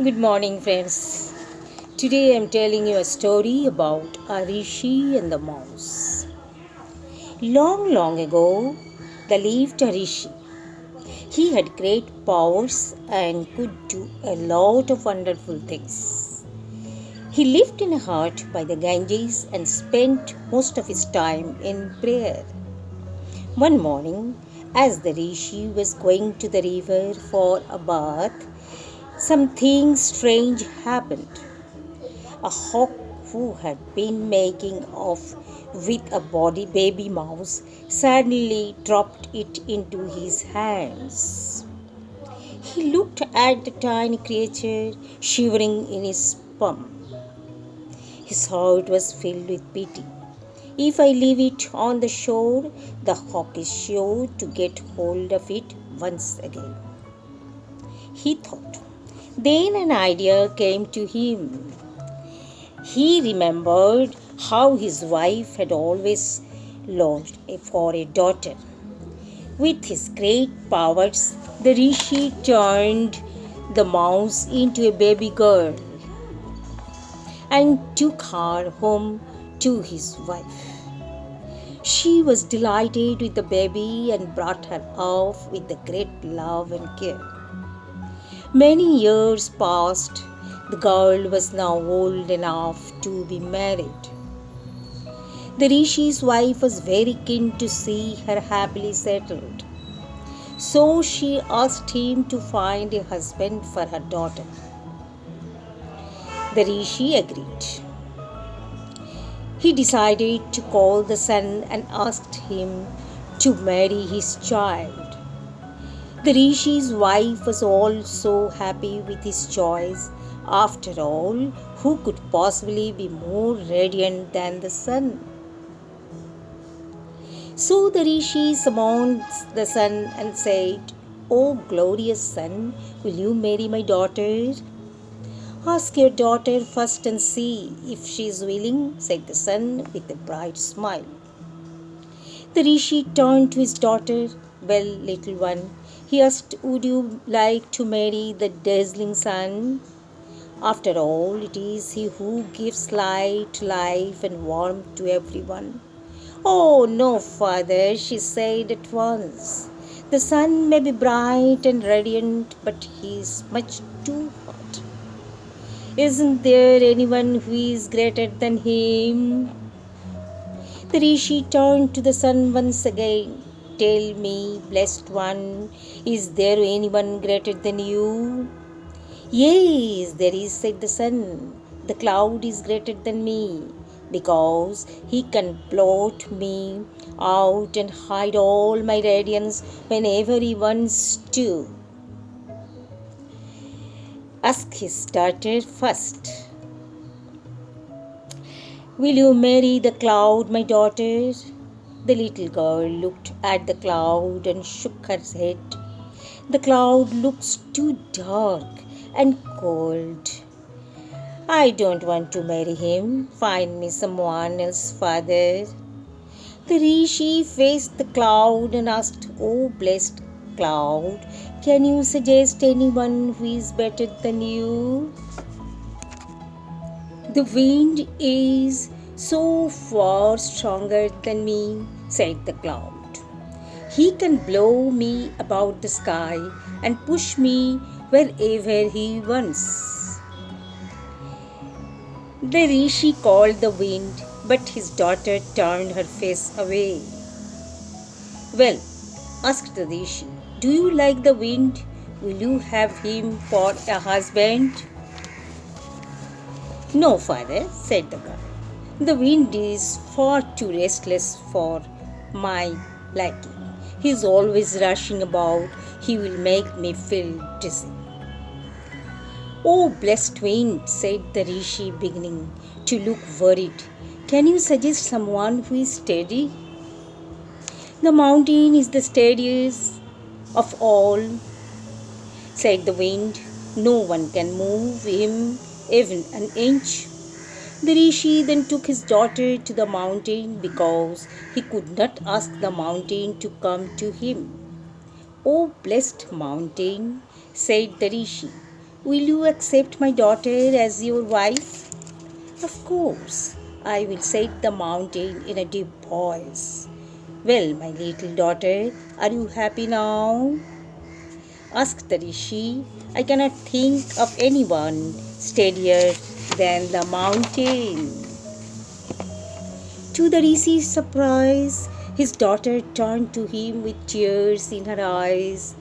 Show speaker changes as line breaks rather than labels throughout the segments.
Good morning, friends. Today I'm telling you a story about a rishi and the mouse. Long, long ago, there lived a rishi. He had great powers and could do a lot of wonderful things. He lived in a hut by the Ganges and spent most of his time in prayer. One morning, as the rishi was going to the river for a bath, something strange happened. A hawk who had been making off with a baby mouse suddenly dropped it into his hands. He looked at the tiny creature shivering in his palm. His heart was filled with pity. If I leave it on the shore, the hawk is sure to get hold of it once again, he thought. Then an idea came to him. He remembered how his wife had always longed for a daughter. With his great powers, the rishi turned the mouse into a baby girl and took her home to his wife. She was delighted with the baby and brought her off with great love and care. Many years passed. The girl was now old enough to be married. The rishi's wife was very keen to see her happily settled, so she asked him to find a husband for her daughter. The rishi agreed. He decided to call the sun and asked him to marry his child. The rishi's wife was also happy with his choice. After all, who could possibly be more radiant than the sun? So the rishi summoned the sun and said, "O glorious sun, will you marry my daughter?" "Ask your daughter first and see if she is willing," said the sun with a bright smile. The rishi turned to his daughter. "Well, little one," he asked, "would you like to marry the dazzling sun? After all, it is he who gives light, life, and warmth to everyone." "Oh, no, father," she said at once. "The sun may be bright and radiant, but he is much too hot. Isn't there anyone who is greater than him?" The rishi turned to the sun once again. "Tell me, blessed one, is there anyone greater than you?" "Yes, there is," said the sun. "The cloud is greater than me, because he can blot me out and hide all my radiance whenever he wants to." Ask his daughter first. "Will you marry the cloud, my daughter?" The little girl looked at the cloud and shook her head. "The cloud looks too dark and cold. I don't want to marry him. Find me someone else, father." The rishi faced the cloud and asked, "Oh, blessed cloud, can you suggest anyone who is better than you?" "The wind is so far stronger than me," said the cloud. "He can blow me about the sky and push me wherever he wants." The rishi called the wind, but his daughter turned her face away. "Well," asked the rishi, "do you like the wind? Will you have him for a husband?" "No, father," said the girl. "The wind is far too restless for my liking. He is always rushing about. He will make me feel dizzy." "Oh, blessed wind," said the rishi, beginning to look worried. "Can you suggest someone who is steady?" "The mountain is the steadiest of all," said the wind. "No one can move him even an inch." The rishi then took his daughter to the mountain because he could not ask the mountain to come to him. "Oh, blessed mountain," said the rishi, Will you accept my daughter as your wife? Of course, I will, said the mountain in a deep voice. Well, my little daughter, are you happy now? Asked the rishi. I cannot think of anyone steadier than the mountain. To the rishi's surprise, his daughter turned to him with tears in her eyes.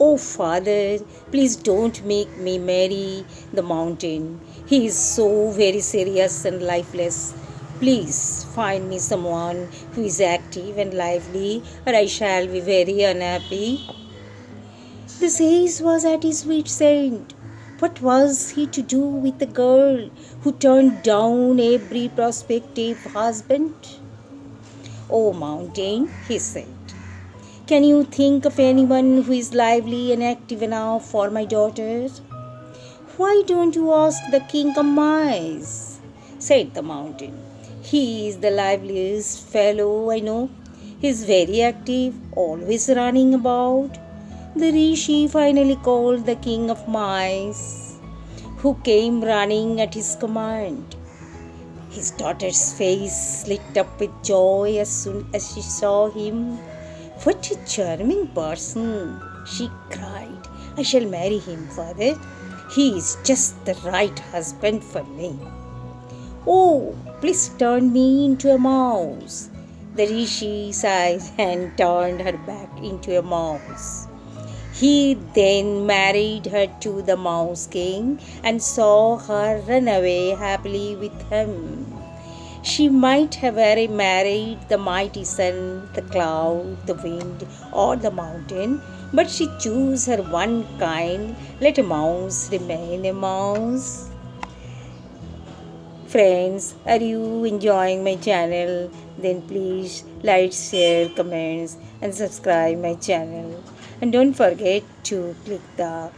Oh, father, please don't make me marry the mountain. He is so very serious and lifeless. Please find me someone who is active and lively, or I shall be very unhappy. The sage was at his wit's end. What was he to do with a girl who turned down every prospective husband? Oh, mountain, he said, can you think of anyone who is lively and active enough for my daughter? Why don't you ask the king of mice? Said the mountain. He is the liveliest fellow I know. He is very active, always running about. The rishi finally called the king of mice, who came running at his command. His daughter's face lit up with joy as soon as she saw him. What a charming person, she cried. I shall marry him, father. He is just the right husband for me. Oh, please turn me into a mouse. The rishi sighed and turned her back into a mouse. He then married her to the Mouse King and saw her run away happily with him. She might have married the mighty sun, the cloud, the wind, or the mountain, but she chose her one kind. Let a mouse remain a mouse. Friends, are you enjoying my channel? Then please like, share, comments, and subscribe my channel. And don't forget to click the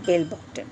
bell button.